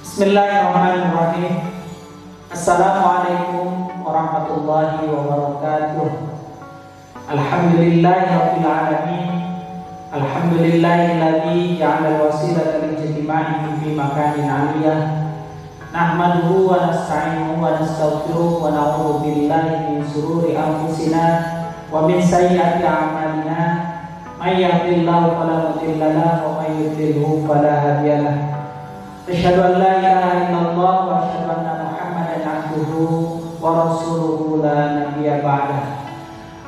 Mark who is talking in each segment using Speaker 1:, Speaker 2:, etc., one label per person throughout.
Speaker 1: Bismillahirrahmanirrahim. Assalamualaikum warahmatullahi wabarakatuh. Alhamdulillahirabbil alamin. Alhamdulillahilladzi ja'ala al-wasilata lijtima'ihim fi makanin 'aliyah. Nahmaduhu wa nasta'inuhu wa nastaghfiruh wa na'udzu billahi min shururi anfusina wa min sayyiati a'malina. May yahdihillahu fala mudilla lahu wa may yudlilhu fala hadiya lahu. Asyhadu an la ilaha illallah wa asyhadu anna Muhammadan abduhu wa rasuluhu la nabiyya ba'dah.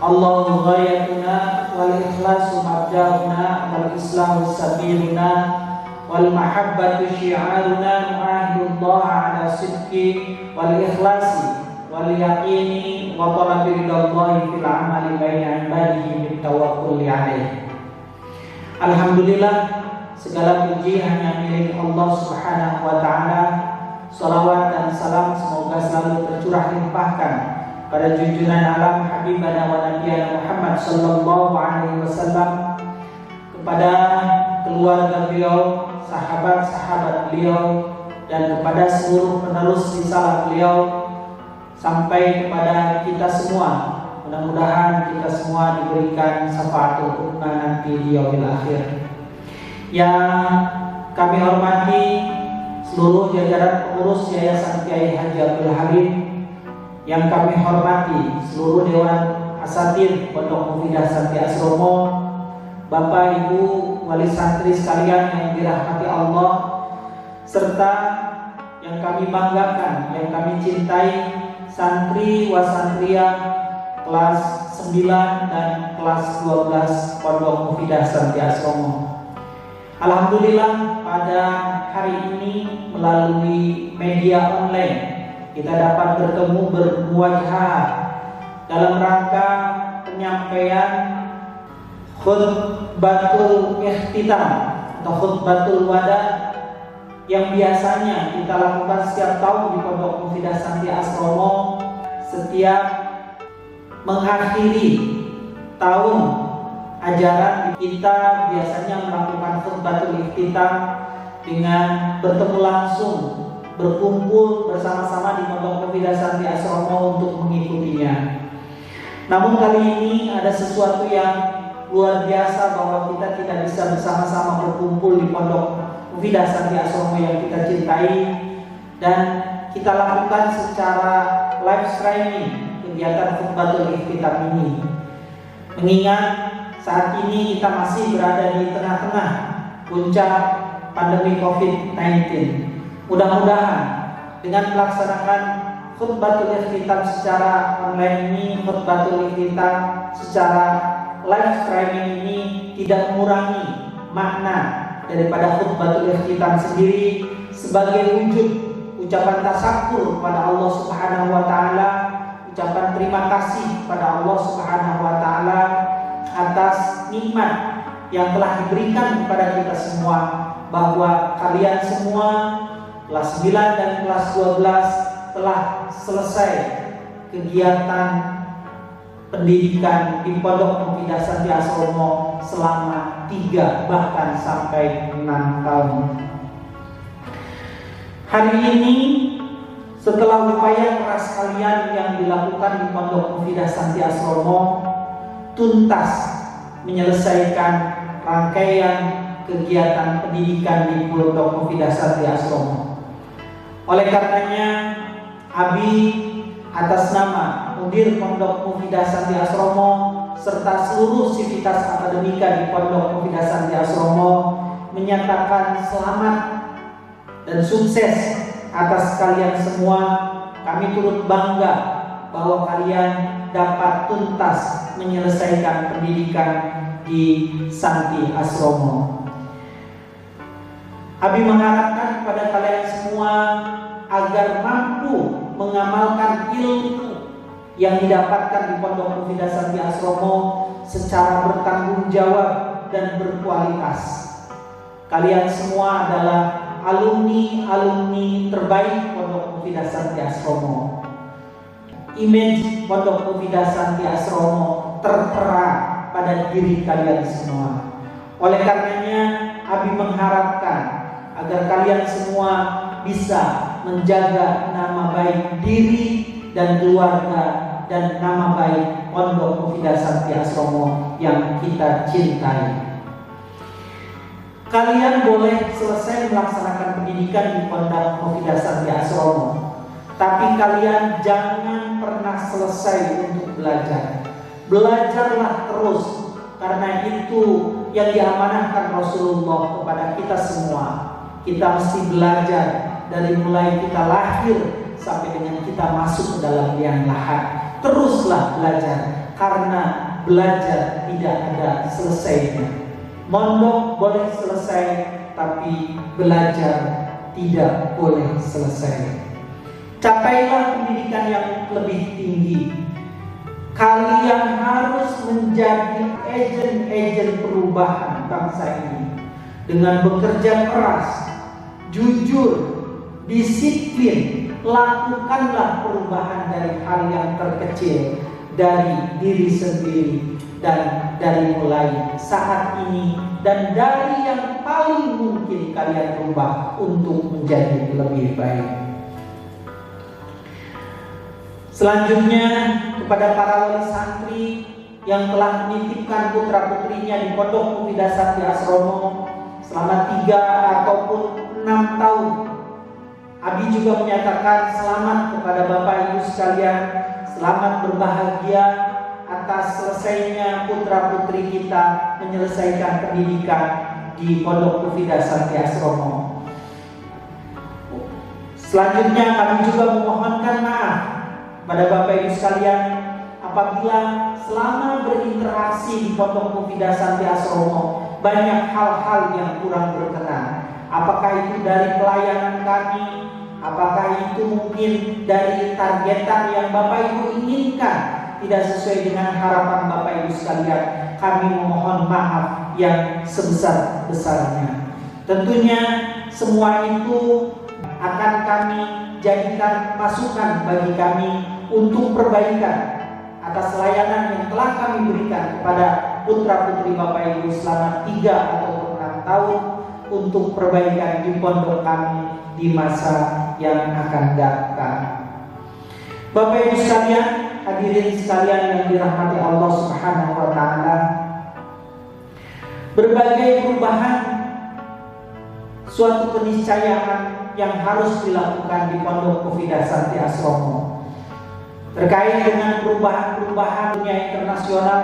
Speaker 1: Allahu ghayatuna wal ikhlasu mabda'una wal islahu sabiluna wal mahabbatu syi'aruna nu'ahidullah ala sidqi wal ikhlasi wal yaqini wa talabi ridallahi fil amali baina ibadihi bit tawakkuli alaih. Alhamdulillah, segala puji hanya milik Allah Subhanahu wa ta'ala. Salawat dan salam semoga selalu tercurah limpahkan pada junjungan alam Habibana wa Nabiyana Muhammad sallallahu alaihi wasallam, kepada keluarga beliau, sahabat-sahabat beliau, dan kepada seluruh penerus risalah beliau sampai kepada kita semua. Mudah-mudahan kita semua diberikan syafaatul ummah nanti di yaumil akhir. Yang kami hormati seluruh jajaran pengurus Yayasan Kiai Haji Abdul Habib, yang kami hormati seluruh Dewan Asatidz Pondok Mufidah Santi Asromo, Bapak Ibu wali santri sekalian yang dirahmati Allah, serta yang kami banggakan, yang kami cintai, santri wasantria kelas 9 dan kelas 12 Pondok Mufidah Santi Asromo. Alhamdulillah, pada hari ini melalui media online kita dapat bertemu bermuajahah dalam rangka penyampaian khutbatul ikhtitam atau khutbatul wada yang biasanya kita lakukan setiap tahun di Pondok Mufidah Santi Asromo setiap mengakhiri tahun ajaran. Kita biasanya melakukan khutbatul ikhtitam dengan bertemu langsung, berkumpul bersama-sama di Pondok Mufidah Santi Asromo untuk mengikutinya. Namun kali ini ada sesuatu yang luar biasa, bahwa kita tidak bisa bersama-sama berkumpul di Pondok Mufidah Santi Asromo yang kita cintai, dan kita lakukan secara live streaming kegiatan khutbatul ikhtitam ini. Mengingat saat ini kita masih berada di tengah-tengah puncak pandemi COVID-19. Mudah-mudahan dengan melaksanakan khutbatul ikhtitam secara online ini, khutbatul ikhtitam secara live streaming ini tidak mengurangi makna daripada khutbatul ikhtitam sendiri sebagai wujud ucapan tasakur kepada Allah Subhanahu wa ta'ala, ucapan terima kasih kepada Allah Subhanahu wa ta'ala atas nikmat yang telah diberikan kepada kita semua, bahwa kalian semua kelas 9 dan kelas 12 telah selesai kegiatan pendidikan di Pondok Mufidah Santi Asromo selama 3 bahkan sampai 6 tahun. Hari ini, setelah upaya keras kalian yang dilakukan di Pondok Mufidah Santi Asromo tuntas menyelesaikan rangkaian kegiatan pendidikan di Pondok Mufidah Santi Asromo. Oleh karenanya, Abi atas nama Mudir Pondok Mufidah Santi Asromo serta seluruh sivitas akademika di Pondok Mufidah Santi Asromo menyatakan selamat dan sukses atas kalian semua. Kami turut bangga bahwa kalian dapat tuntas menyelesaikan pendidikan di Santi Asromo. Abi mengharapkan kepada kalian semua agar mampu mengamalkan ilmu yang didapatkan di Pondok Mufidah Santi Asromo secara bertanggung jawab dan berkualitas. Kalian semua adalah alumni terbaik Pondok Mufidah Santi Asromo. Image Pondok Mufidah Santi Asromo tertera pada diri kalian semua. Oleh karenanya, Abi mengharapkan agar kalian semua bisa menjaga nama baik diri dan keluarga dan nama baik Pondok Mufidah Santi Asromo yang kita cintai. Kalian boleh selesai melaksanakan pendidikan di Pondok Mufidah Santi Asromo, tapi kalian jangan pernah selesai untuk belajar. Belajarlah terus, karena itu yang diamanahkan Rasulullah kepada kita semua. Kita mesti belajar dari mulai kita lahir sampai dengan kita masuk ke dalam liang lahat. Teruslah belajar, karena belajar tidak ada selesainya. Mondok boleh selesai, tapi belajar tidak boleh selesai. Capailah pendidikan yang lebih tinggi. Kalian harus menjadi agen-agen perubahan bangsa ini dengan bekerja keras, jujur, disiplin. Lakukanlah perubahan dari hal yang terkecil, dari diri sendiri, dan dari mulai saat ini, dan dari yang paling mungkin kalian rubah untuk menjadi lebih baik. Selanjutnya, kepada para wali santri yang telah menitipkan putra-putrinya di Pondok Mufidah Santi Asromo selama 3 ataupun 6 tahun, Abi juga menyatakan selamat kepada Bapak Ibu sekalian, selamat berbahagia atas selesainya putra-putri kita menyelesaikan pendidikan di Pondok Mufidah Santi Asromo. Selanjutnya kami juga memohonkan maaf pada Bapak Ibu sekalian apabila selama berinteraksi di Pondok Mufidah Santi Asromo banyak hal-hal yang kurang berkenan. Apakah itu dari pelayanan kami, apakah itu mungkin dari targetan yang Bapak Ibu inginkan tidak sesuai dengan harapan Bapak Ibu sekalian, kami memohon maaf yang sebesar-besarnya. Tentunya semua itu akan kami jadikan masukan bagi kami untuk perbaikan atas layanan yang telah kami berikan kepada putra-putri Bapak Ibu selama 3 atau 6 tahun untuk perbaikan di pondok kami di masa yang akan datang. Bapak Ibu sekalian, hadirin sekalian yang dirahmati Allah Subhanahu wa taala, berbagai perubahan suatu keniscayaan yang harus dilakukan di Pondok Mufidah Santi Asromo terkait dengan perubahan-perubahan dunia internasional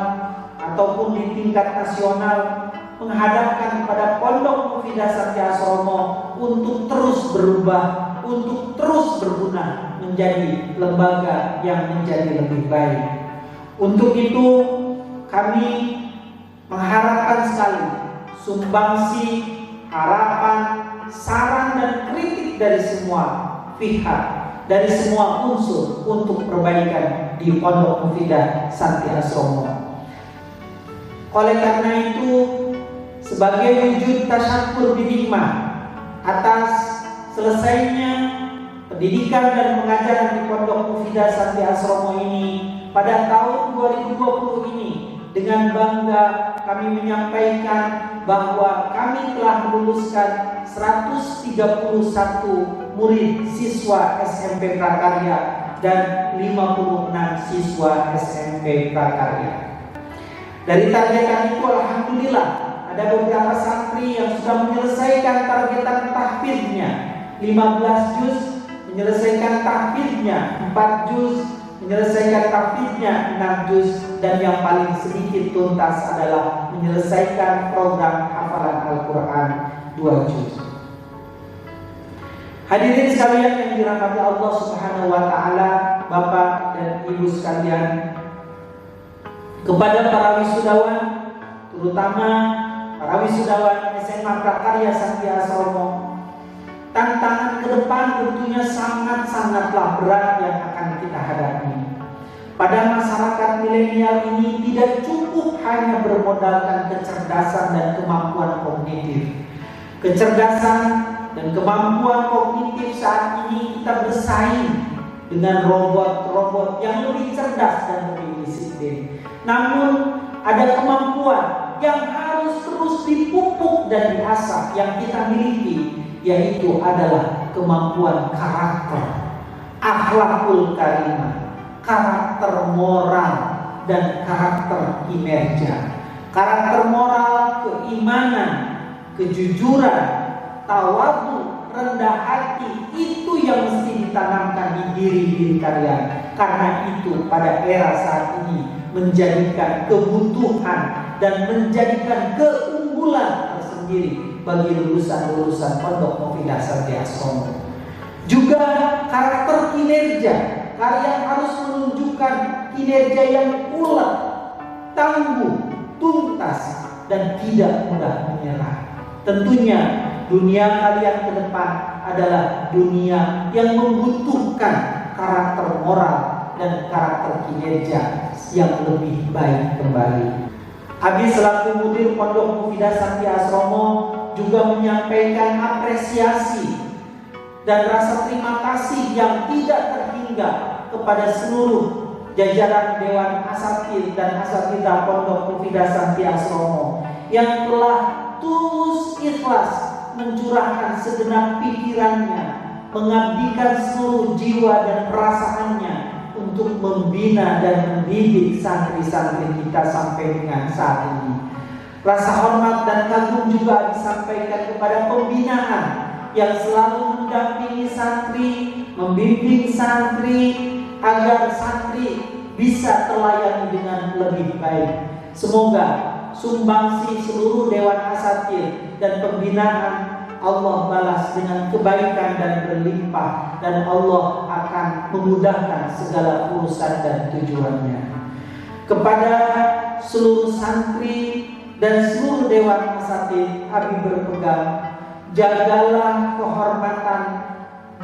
Speaker 1: ataupun di tingkat nasional, menghadapkan kepada Pondok Mufidah Santi Asromo untuk terus berubah, untuk terus berguna menjadi lembaga yang menjadi lebih baik. Untuk itu kami mengharapkan sekali sumbangsi, harapan, saran dan kritik dari semua pihak, dari semua unsur untuk perbaikan di Pondok Mufidah Santi Asromo. Oleh karena itu, sebagai wujud tasyakur binikmah atas selesainya pendidikan dan pengajaran di Pondok Mufidah Santi Asromo ini pada tahun 2020 ini, dengan bangga kami menyampaikan bahwa kami telah meluluskan 131 murid siswa SMP Prakarya dan 56 siswa SMP Prakarya. Dari targetan itu alhamdulillah ada beberapa santri yang sudah menyelesaikan targetan tahfidnya 15 juz, menyelesaikan tahfidnya 4 juz, menyelesaikan tahfidnya 6 juz, dan yang paling sedikit tuntas adalah menyelesaikan program hafalan Al-Quran 2 juz. Hadirin sekalian yang dirahmati Allah Subhanahu wa taala, Bapak dan Ibu sekalian, kepada para wisudawan, terutama para wisudawan SMA Prakarya Santi Asromo, tantangan ke depan tentunya sangat-sangatlah berat yang akan kita hadapi. Pada masyarakat milenial ini tidak cukup hanya bermodalkan kecerdasan dan kemampuan kognitif. Kecerdasan dan kemampuan kognitif saat ini kita bersaing dengan robot-robot yang lebih cerdas dan lebih disiplin. Namun ada kemampuan yang harus terus dipupuk dan diasah yang kita miliki, yaitu adalah kemampuan karakter, akhlakul karimah, karakter moral, dan karakter kinerja. Karakter moral, keimanan, kejujuran, tawadhu, rendah hati, itu yang mesti ditanamkan di diri kalian. Karena itu pada era saat ini menjadikan kebutuhan dan menjadikan keunggulan tersendiri bagi lulusan-lulusan Pondok Mufidah Santi Asromo. Juga karakter kinerja, kalian harus menunjukkan kinerja yang ulet, tangguh, tuntas, dan tidak mudah menyerah. Tentunya dunia kalian ke depan adalah dunia yang membutuhkan karakter moral dan karakter kinerja yang lebih baik kembali. Abi selaku mudir Pondok Mufidah Santi Asromo juga menyampaikan apresiasi dan rasa terima kasih yang tidak terhingga kepada seluruh jajaran Dewan Asatidz dan Asatidzah Pondok Mufidah Santi Asromo yang telah tulus ikhlas mencurahkan segenap pikirannya, mengabdikan seluruh jiwa dan perasaannya untuk membina dan mendidik santri-santri kita sampai dengan saat ini. Rasa hormat dan kagum juga disampaikan kepada pembinaan yang selalu mendampingi santri, membimbing santri agar santri bisa terlayani dengan lebih baik. Semoga sumbangsi seluruh Dewan Asatidz dan pembinaan Allah balas dengan kebaikan dan berlimpah, dan Allah akan memudahkan segala urusan dan tujuannya. Kepada seluruh santri dan seluruh Dewan Asatidz, Abi berpegang, jagalah kehormatan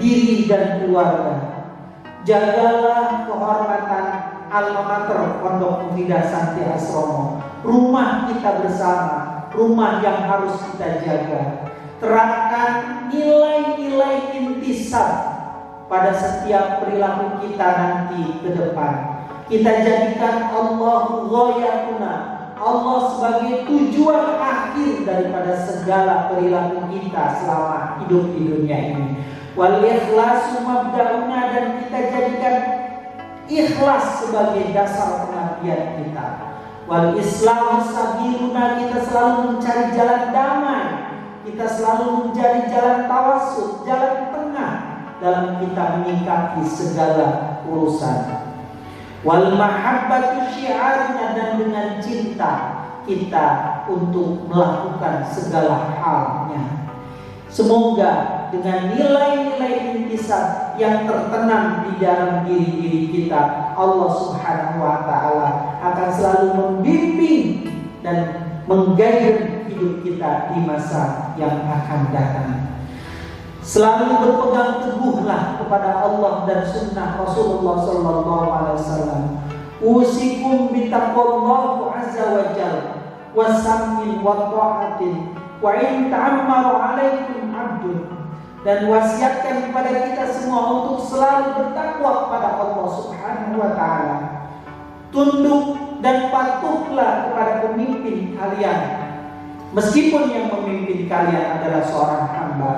Speaker 1: diri dan keluarga, jagalah kehormatan alma mater Pondok Mufidah Santi Asromo, rumah kita bersama, rumah yang harus kita jaga. Terapkan nilai-nilai intisab pada setiap perilaku kita nanti ke depan. Kita jadikan Allah ghayatuna, Allah sebagai tujuan akhir daripada segala perilaku kita selama hidup di dunia ini. Wal ikhlasu mabda'una, dan kita jadikan ikhlas sebagai dasar pengabdian kita. Wal islamu sabiluna, kita selalu mencari jalan damai, kita selalu mencari jalan tawassut, jalan tengah dalam kita menyikapi segala urusan. Wal mahabbatu syiaruna, dan dengan cinta kita untuk melakukan segala halnya. Semoga dengan nilai-nilai intisab yang tertanam di dalam diri kita, Allah Subhanahu wa Ta'ala akan selalu membimbing dan menggairah hidup kita di masa yang akan datang. Selalu berpegang teguhlah kepada Allah dan sunnah Rasulullah sallallahu alaihi wasallam. Usikum bitaqwallahi azza wa jalla wa sam'in wa ta'atin wa in ta'ammaru alaikum abdun. Dan wasiatkan kepada kita semua untuk selalu bertakwa kepada Allah Subhanahu wa Ta'ala. Tunduk dan patuhlah kepada pemimpin kalian, meskipun yang memimpin kalian adalah seorang hamba.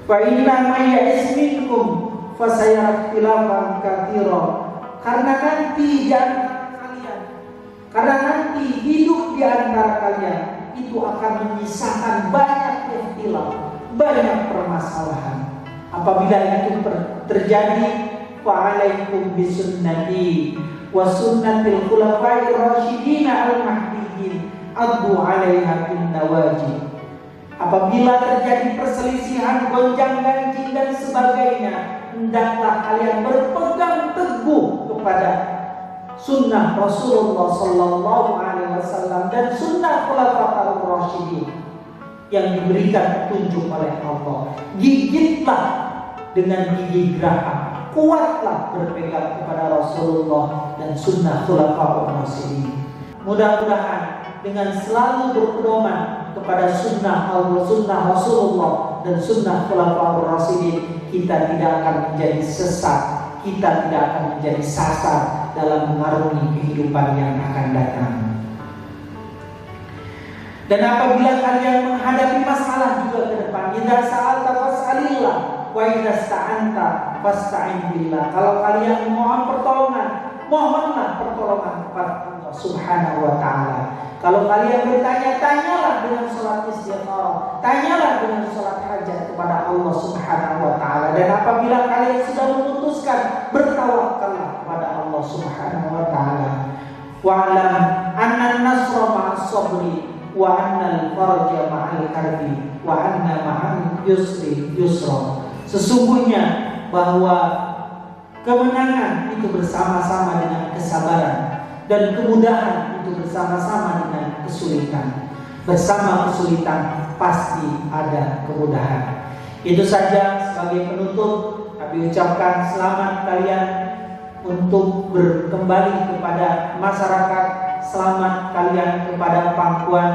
Speaker 1: Fa inna may ya'isminkum fa sayara ikhtilafan katsira. Karena nanti hidup di antara kalian itu akan menyisakan banyak ikhtilaf, banyak permasalahan. Apabila itu terjadi, fa alaikum bisunnati wa sunnatil khulafa'ir rasyidin al-mahdiyyin addu 'alaiha bin nawajib. Apabila terjadi perselisihan, gonjang-ganjing dan sebagainya, hendaklah kalian berpegang teguh kepada sunnah Rasulullah sallallahu alaihi wasallam dan sunnah khulafaur rasyidin yang diberikan petunjuk oleh Allah. Gigitlah dengan gigi geraham, kuatlah berpegang kepada Rasulullah dan sunnah khulafaur rasyidin. Mudah-mudahan dengan selalu berpedoman kepada sunnah Allah, sunnah Rasulullah dan sunnah khulafaur rasyidin, kita tidak akan menjadi sesat, kita tidak akan menjadi sasar dalam mengarungi kehidupan yang akan datang. Dan apabila kalian menghadapi masalah juga ke depan, idza sa'alta fas'alillah wa idza sta'anta fasta'in billah. Kalau kalian memohon pertolongan, mohonlah pertolongan kepada Allah Subhanahu wa taala. Kalau kalian bertanya, tanyalah dengan salat istigharah, tanyalah dengan salat hajat kepada Allah Subhanahu wa taala. Dan apabila kalian sudah memutuskan, bertawakkallah kepada Allah Subhanahu wa taala. Wa'lam anna an-nasra ma'as sabri wa annal farja ma'al karbi wa anna ma'al yusri yusra. Sesungguhnya bahwa kemenangan itu bersama-sama dengan kesabaran, dan kemudahan itu bersama-sama dengan kesulitan. Bersama kesulitan pasti ada kemudahan. Itu saja sebagai penutup. Kami ucapkan selamat kalian untuk berkembali kepada masyarakat. Selamat kalian kepada pangkuan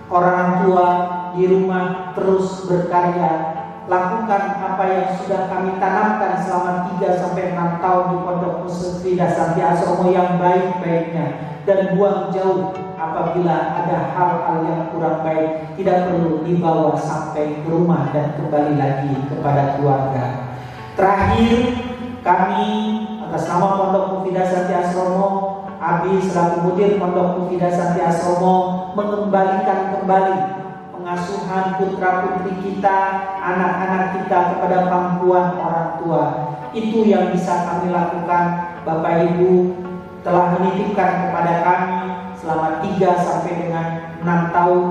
Speaker 1: orang tua di rumah, terus berkarya. Lakukan apa yang sudah kami tanamkan selama 3-6 tahun di Pondok Muslidah Santi Asromo yang baik-baiknya, dan buang jauh apabila ada hal-hal yang kurang baik, tidak perlu dibawa sampai ke rumah dan kembali lagi kepada keluarga. Terakhir, kami atas nama Pondok Muslidah Santi Asromo, Abi selaku mudir Pondok Muslidah Santi Asromo mengembalikan kembali pengasuhan putra-putri kita, anak-anak kita kepada pangkuan orang tua. Itu yang bisa kami lakukan. Bapak Ibu telah menitipkan kepada kami selama 3 sampai dengan 6 tahun,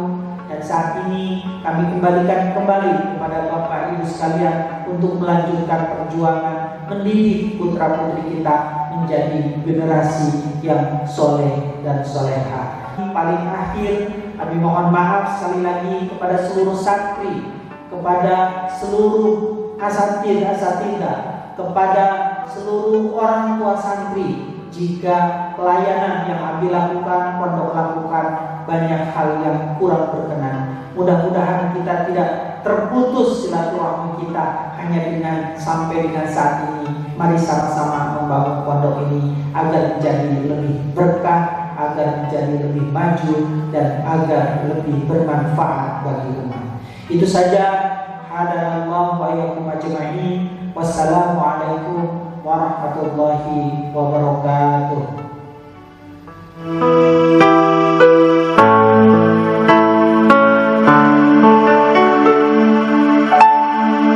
Speaker 1: dan saat ini kami kembalikan kembali kepada Bapak Ibu sekalian untuk melanjutkan perjuangan mendidik putra-putri kita menjadi generasi yang soleh dan soleha. Paling akhir, kami mohon maaf sekali lagi kepada seluruh santri, kepada seluruh asatidzah, kepada seluruh orang tua santri, jika pelayanan yang Abi lakukan, pondok lakukan, banyak hal yang kurang berkenan. Mudah-mudahan kita tidak terputus silaturahmi kita hanya dengan sampai dengan saat ini. Mari sama-sama membangun pondok ini agar menjadi lebih berkah, agar menjadi lebih maju, dan agar lebih bermanfaat bagi umat. Itu saja. Hadanallahu wa iyyakum ajma'in. Wassalamualaikum warahmatullahi wabarakatuh.